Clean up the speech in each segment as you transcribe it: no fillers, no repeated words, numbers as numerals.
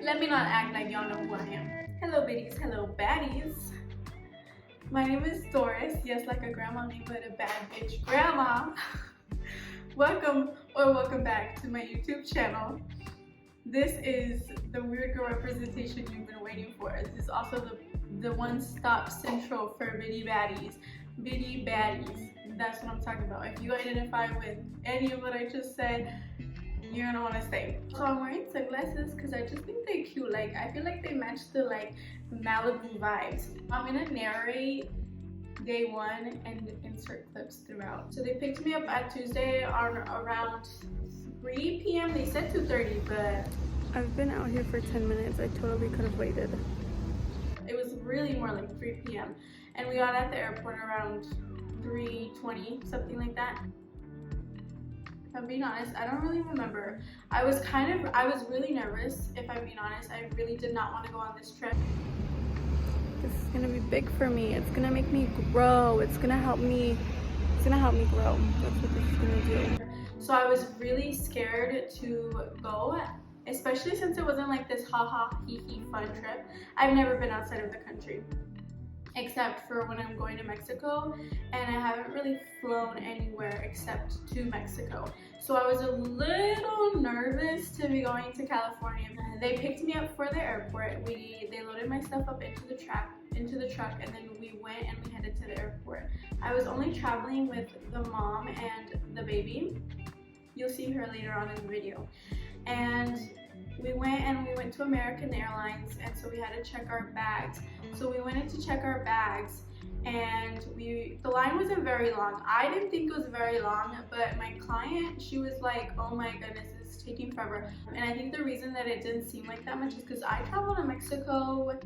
Let me not act like y'all know who I am. Hello biddies, hello baddies. My name is Doris, yes, like a grandma name, but a bad bitch grandma. Welcome back to my YouTube channel. This is the weird girl representation you've been waiting for. This is also the one-stop central for biddy baddies. Biddy baddies, that's what I'm talking about. If you identify with any of what I just said, you're gonna want to stay. So I'm wearing sunglasses because I just think they're cute. Like, I feel like they match the Malibu vibes. I'm gonna narrate day one and insert clips throughout. So they picked me up at Tuesday around 3 p.m. They said 2:30, but I've been out here for 10 minutes. I totally could have waited. it was really more like 3 p.m. and we got at the airport around 3:20, something like that. If I'm being honest, I don't really remember. I was really nervous, if I'm being honest. I really did not want to go on this trip. This is gonna be big for me. It's gonna make me grow. It's gonna help me grow. That's what this is gonna do. So I was really scared to go, especially since it wasn't like this hee fun trip. I've never been outside of the country, except for when I'm going to Mexico, and I haven't really flown anywhere except to Mexico. So I was a little nervous to be going to California. They picked me up for the airport. They loaded my stuff up into the truck, and then we went and we headed to the airport. I was only traveling with the mom and the baby. You'll see her later on in the video. And we went to American Airlines, and so we had to check our bags. So we went in to check our bags, and the line wasn't very long. I didn't think it was very long, but my client, she was like, oh my goodness, it's taking forever. And I think the reason that it didn't seem like that much is because I traveled to Mexico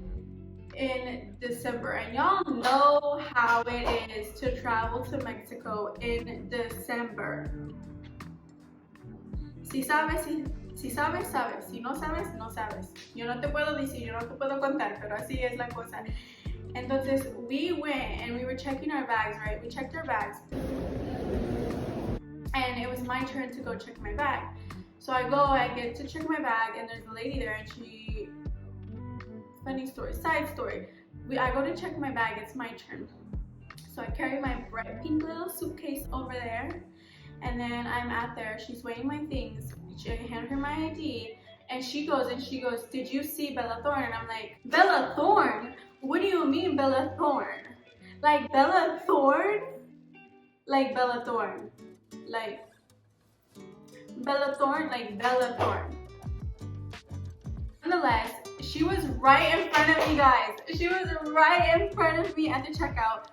in December, and y'all know how it is to travel to Mexico in December. Si sabes, sabes. Si no sabes, no sabes. Yo no te puedo decir, yo no te puedo contar, pero así es la cosa. Entonces, we went and we were checking our bags, right? We checked our bags. And it was my turn to go check my bag. So I get to check my bag, and there's a lady there, and funny story, side story. I go to check my bag, it's my turn. So I carry my bright pink little suitcase over there. And then I'm at there, she's weighing my things. I hand her my ID, and she goes, did you see Bella Thorne? And I'm like, Bella Thorne? What do you mean Bella Thorne? Like Bella Thorne? Like Bella Thorne. Like Bella Thorne, like Bella Thorne. Nonetheless, she was right in front of me, guys. She was right in front of me at the checkout.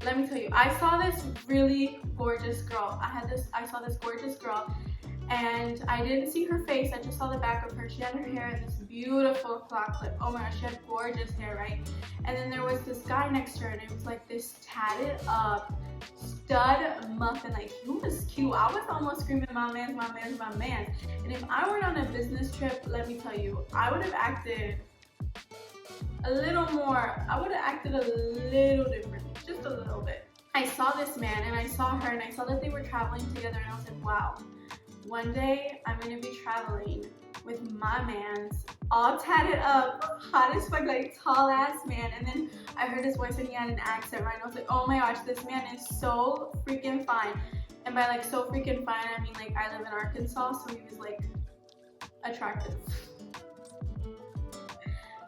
Let me tell you, I saw this really gorgeous girl. I saw this gorgeous girl, and I didn't see her face. I just saw the back of her. She had her hair in this beautiful claw clip. Oh my gosh, she had gorgeous hair, right? And then there was this guy next to her, and it was like this tatted up stud muffin. Like, he was cute. I was almost screaming, my man's my man's my man. And if I were on a business trip, let me tell you, I would have acted a little more. I would have acted a little differently, just a little bit. I saw this man, and I saw her, and I saw that they were traveling together, and I was like, wow, one day I'm gonna be traveling with my mans, all tatted up, hot as fuck, like tall ass man. And then I heard his voice, and he had an accent, right? And I was like, oh my gosh, this man is so freaking fine. And by like so freaking fine, I mean like I live in Arkansas, so he was like attractive.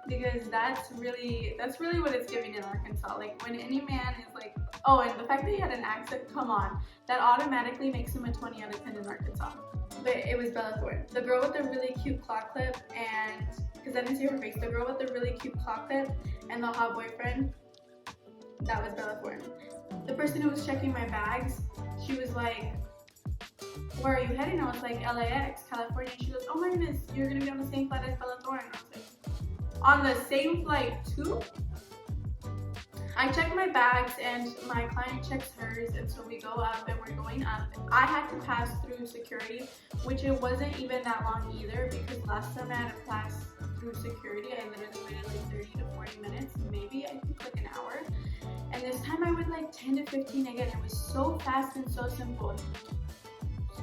Because that's really what it's giving in Arkansas. Like, when any man is like, oh, and the fact that he had an accent, come on, that automatically makes him a 20 out of 10 in Arkansas. But it was Bella Thorne, the girl with the really cute claw clip, and because I didn't see her face, the girl with the really cute claw clip and the hot boyfriend, that was Bella Thorne. The person who was checking my bags, she was like, where are you heading? I was like, LAX, California. She goes, oh my goodness, you're gonna be on the same flight as Bella Thorne. And I was like, on the same flight too? I check my bags, and my client checks hers, and so we go up, and we're going up. I had to pass through security, which it wasn't even that long either, because last time I had to pass through security, I literally waited like 30 to 40 minutes, maybe, I think like an hour. And this time I went like 10 to 15 again. It was so fast and so simple.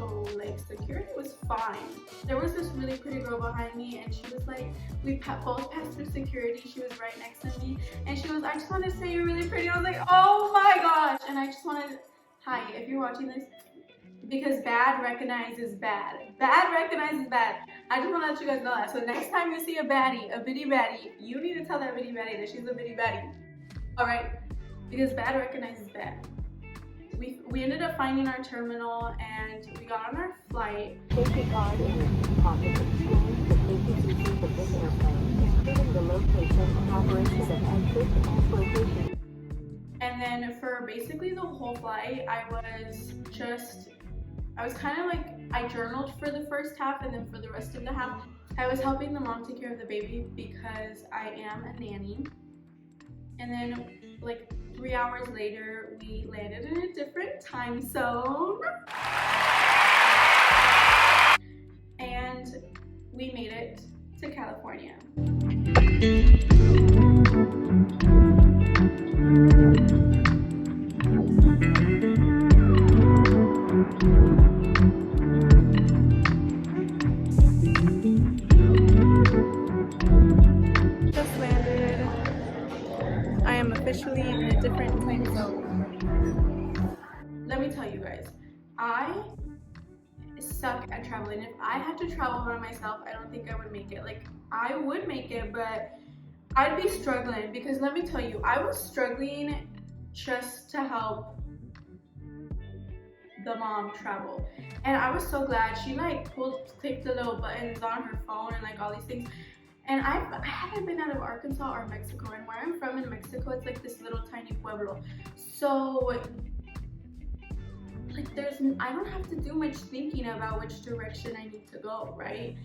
so like security was fine. There was this really pretty girl behind me, and she was like, we both passed through security. She was right next to me, and she was, I just want to say you're really pretty. I was like, oh my gosh. And I just wanted, hi, if you're watching this, because bad recognizes bad. Bad recognizes bad. I just want to let you guys know that. So next time you see a baddie, a bitty baddie, you need to tell that bitty baddie that she's a bitty baddie. Alright? Because bad recognizes bad. We ended up finding our terminal and we got on our flight. Safety card and pocket exchange the safety features of this airplane, including the location, operations of exit and location. And then for basically the whole flight, I was kind of like, I journaled for the first half, and then for the rest of the half, I was helping the mom take care of the baby because I am a nanny. And then like 3 hours later, we landed in a different time zone. And we made it to California. Just landed. I am officially in a different time zone. Let me tell you guys, I suck at traveling. If I had to travel by myself, I don't think I would make it. Like, I would make it, but I'd be struggling, because let me tell you, I was struggling just to help the mom travel. And I was so glad she like clicked the little buttons on her phone and like all these things. And I haven't been out of Arkansas or Mexico, and where I'm from in Mexico, it's like this little tiny pueblo. So like I don't have to do much thinking about which direction I need to go, right?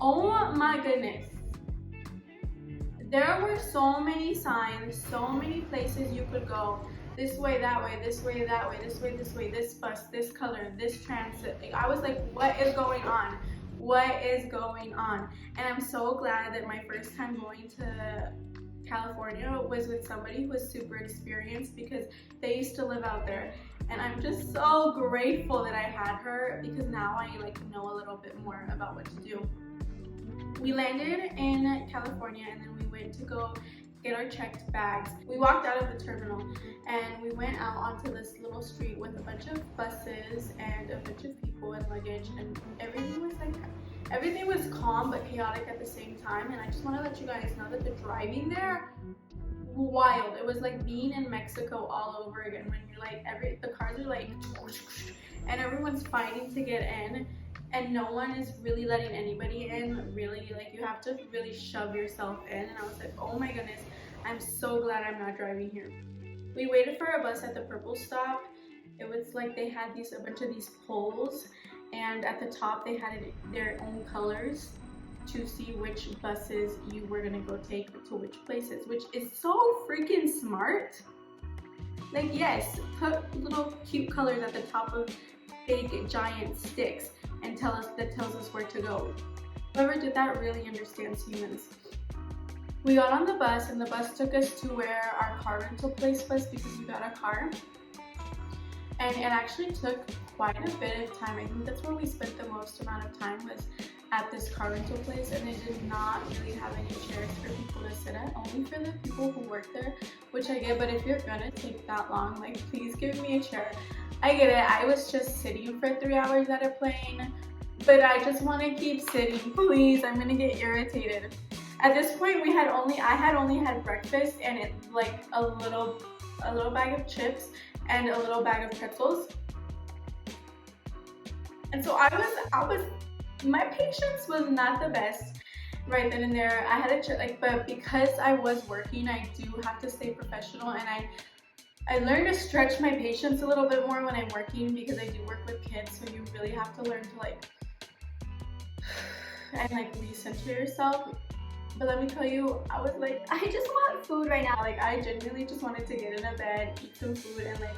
Oh my goodness. There were so many signs, so many places you could go. This way, that way, this way, that way, this way, this way, this bus, this color, this transit. Like, I was like, what is going on? What is going on? And I'm so glad that my first time going to California was with somebody who was super experienced, because they used to live out there. And I'm just so grateful that I had her, because now I like know a little bit more about what to do. We landed in California, and then we went to go get our checked bags. We walked out of the terminal and we went out onto this little street with a bunch of buses and a bunch of people and luggage, and everything was calm but chaotic at the same time. And I just want to let you guys know that the driving there, wild. It was like being in Mexico all over again, when you're like the cars are like and everyone's fighting to get in, and no one is really letting anybody in, really. Like, you have to really shove yourself in. And I was like, oh my goodness, I'm so glad I'm not driving here. We waited for a bus at the purple stop. It was like they had a bunch of these poles, and at the top they had their own colors to see which buses you were gonna go take to which places, which is so freaking smart. Like, yes, put little cute colors at the top of big giant sticks and tells us where to go. Whoever did that really understands humans. We got on the bus, and the bus took us to where our car rental place was, because we got a car. And it actually took quite a bit of time. I think that's where we spent the most amount of time, was at this car rental place. And they did not really have any chairs for people to sit at, only for the people who work there, which I get. But if you're gonna take that long, like, please give me a chair. I get it, I was just sitting for 3 hours at a plane, but I just want to keep sitting, please. I'm gonna get irritated. At this point, I had only had breakfast, and it like a little bag of chips and a little bag of pretzels. And so my patience was not the best right then and there. I had a but because I was working, I do have to stay professional, and I learned to stretch my patience a little bit more when I'm working, because I do work with kids, so you really have to learn to recenter yourself. But let me tell you, I was like, I just want food right now. Like, I genuinely just wanted to get in a bed, eat some food, and like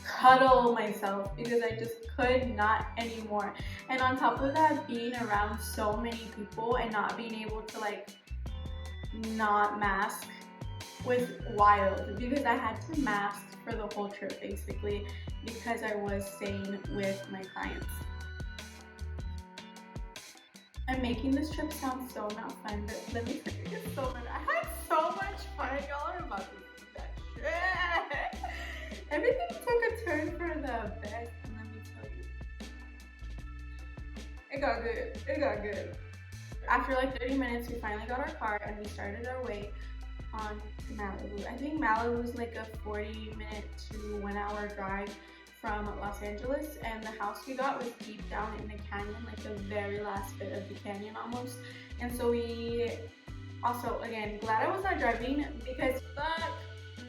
cuddle myself, because I just could not anymore. And on top of that, being around so many people and not being able to like not mask was wild, because I had to mask for the whole trip basically. because I was staying with my clients. I'm making this trip sound so not fun, but let me tell you, it's so fun. I had so much fun. Y'all are about to see that shit. Everything took a turn for the best, and let me tell you, it got good. It got good. After like 30 minutes, we finally got our car and we started our way on to Malibu. I think Malibu is like a 40-minute to 1-hour drive from Los Angeles, and the house we got was deep down in the canyon, like the very last bit of the canyon almost. And so we also, again, glad I was not driving because fuck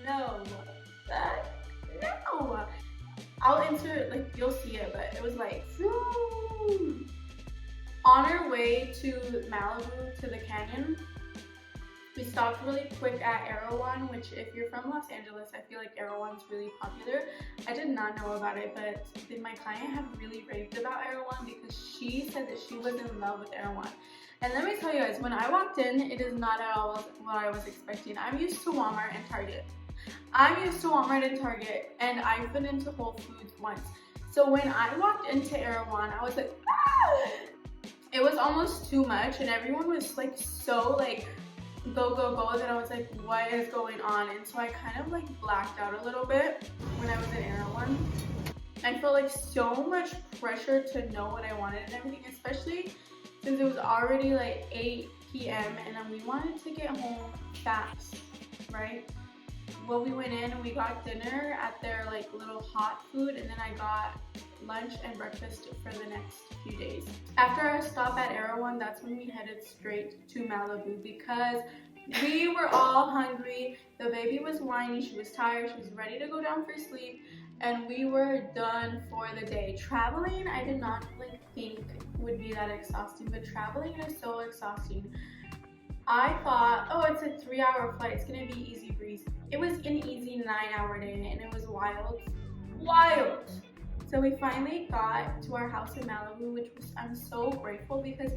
no. I'll insert, like, you'll see it, but it was like whoo. On our way to Malibu, to the canyon, we stopped really quick at EREWHON, which if you're from Los Angeles, I feel like EREWHON's really popular. I did not know about it, but my client had really raved about EREWHON because she said that she was in love with EREWHON. And let me tell you guys, when I walked in, it is not at all what I was expecting. I'm used to Walmart and Target. And I've been into Whole Foods once. So when I walked into EREWHON, I was like, ah! It was almost too much, and everyone was like so like go that I was like, what is going on? And so I kind of like blacked out a little bit when I was in EREWHON. I felt like so much pressure to know what I wanted and everything, especially since it was already like 8 p.m. and then we wanted to get home fast, right? Well, we went in and we got dinner at their like little hot food, and then I got lunch and breakfast for the next few days. After our stop at EREWHON, that's when we headed straight to Malibu because we were all hungry. The baby was whiny, she was tired, she was ready to go down for sleep, and we were done for the day. Traveling, I did not like think would be that exhausting, but traveling is so exhausting. I thought, oh, it's a 3-hour flight, it's gonna be easy breeze. It was an easy 9-hour day and it was wild. So we finally got to our house in Malibu, which was, I'm so grateful because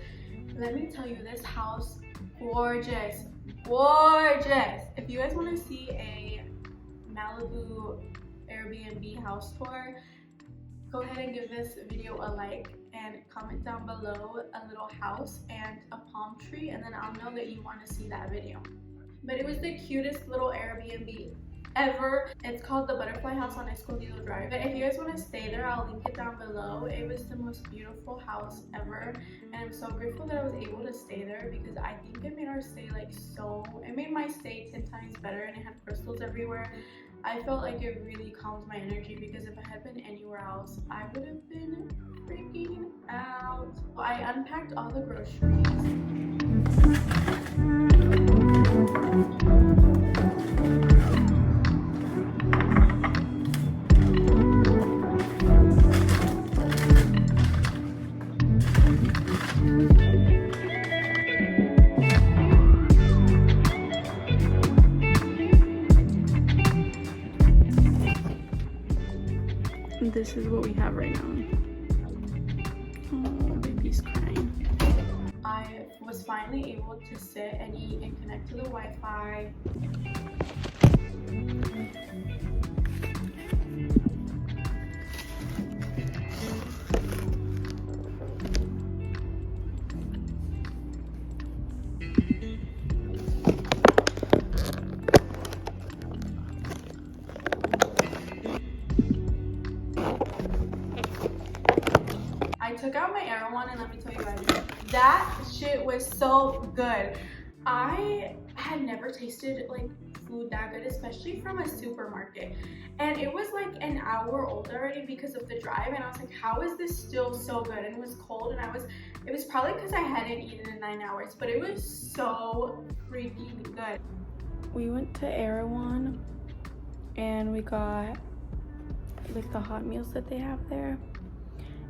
let me tell you, this house, gorgeous. If you guys want to see a Malibu AirBNB house tour, go ahead and give this video a like and comment down below a little house and a palm tree, and then I'll know that you want to see that video. But it was the cutest little Airbnb ever. It's called the Butterfly House on Escondido Drive. But if you guys want to stay there, I'll link it down below. It was the most beautiful house ever, and I'm so grateful that I was able to stay there because I think it made our stay like it made my stay 10 times better, and it had crystals everywhere. I felt like it really calmed my energy because if I had been anywhere else, I would have been freaking out. I unpacked all the groceries. This is what we have right now. Oh, baby's crying. I was finally able to sit and eat and connect to the Wi-Fi. I took out my EREWHON and let me tell you guys, that shit was so good. I had never tasted like food that good, especially from a supermarket. And it was like an hour old already because of the drive, and I was like, how is this still so good? And it was cold, and it was probably because I hadn't eaten in 9 hours, but it was so freaking good. We went to EREWHON and we got like the hot meals that they have there.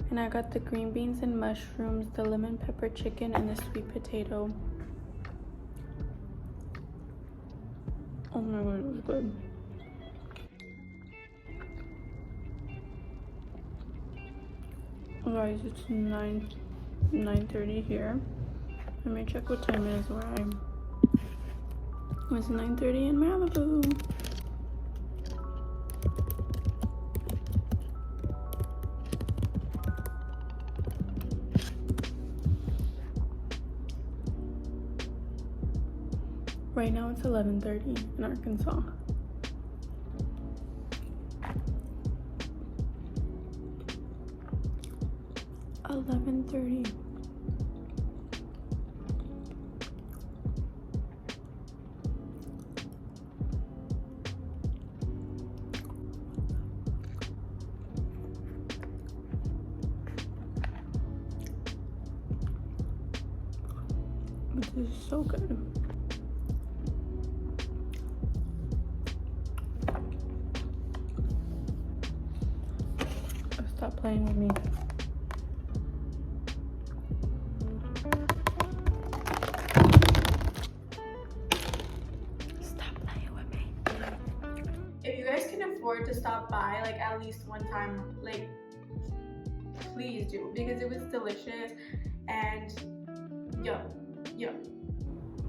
And I got the green beans and mushrooms, the lemon pepper chicken, and the sweet potato. Oh my god, it was good. Guys, it's 9:30 here. Let me check what time it is where I am. It's 9:30 in Malibu. Right now it's 11:30 in Arkansas. This is so good. Stop playing with me. Stop playing with me. If you guys can afford to stop by like at least one time, like please do, because it was delicious. And yo.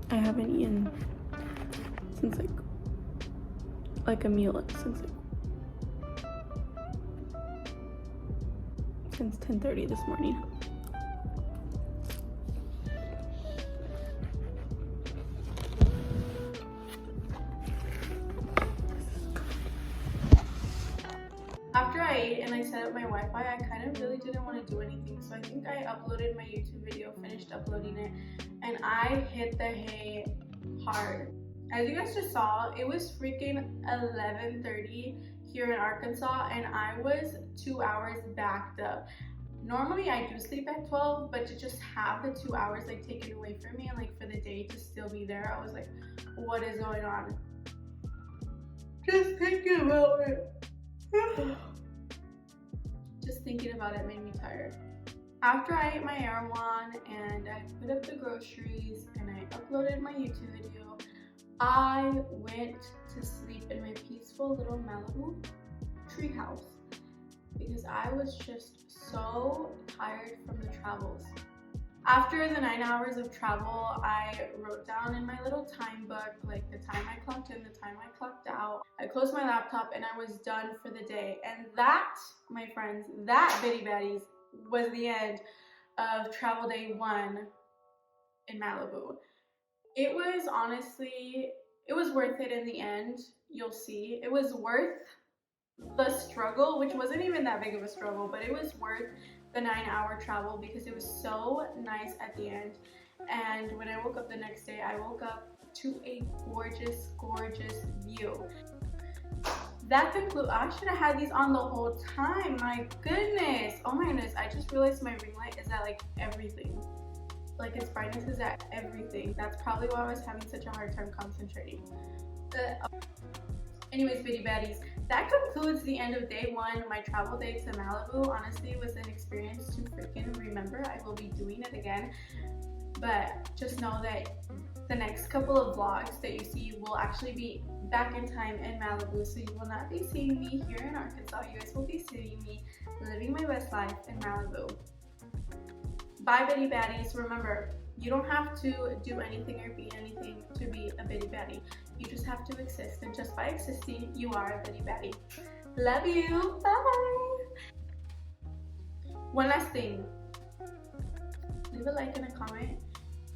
I haven't eaten since like a meal since 10:30 this morning. After I ate and I set up my Wi-Fi, I kind of really didn't want to do anything. So I think I uploaded my YouTube video, finished uploading it, and I hit the hay hard. As you guys just saw, it was freaking 11:30 here in Arkansas, and I was 2 hours backed up. Normally I do sleep at 12, but to just have the 2 hours like taken away from me and like for the day to still be there, I was like, what is going on? Just thinking about it. Just thinking about it made me tired. After I ate my EREWHON and I put up the groceries and I uploaded my YouTube video, I went to sleep in my peaceful little Malibu treehouse because I was just so tired from the travels. After the 9 hours of travel, I wrote down in my little time book, like the time I clocked in, the time I clocked out. I closed my laptop and I was done for the day. And that, my friends, that Biddy Baddies was the end of travel day 1 in Malibu. It was honestly, it was worth it in the end. You'll see. It was worth the struggle, which wasn't even that big of a struggle, but it was worth the 9-hour travel because it was so nice at the end. And when I woke up the next day, I woke up to a gorgeous, gorgeous view. That concludes. I should have had these on the whole time. My goodness. Oh my goodness. I just realized my ring light is at like everything. Like its brightness is at everything. That's probably why I was having such a hard time concentrating. Anyways, Biddy Baddies, that concludes the end of day 1, my travel day to Malibu. Honestly, it was an experience to freaking remember. I will be doing it again. But just know that the next couple of vlogs that you see will actually be back in time in Malibu. So you will not be seeing me here in Arkansas. You guys will be seeing me living my best life in Malibu. Bye, Biddy Baddies. Remember, you don't have to do anything or be anything to be a Biddy Baddie. You just have to exist, and just by existing, you are a Biddy Baddie. Love you. Bye. One last thing. Leave a like and a comment,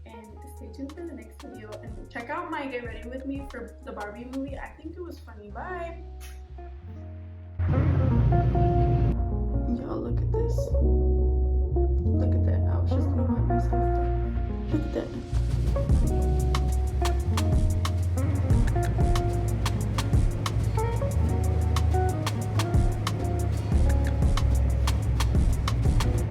and stay tuned for the next video. And check out my Get Ready With Me for the Barbie movie. I think it was funny. Bye.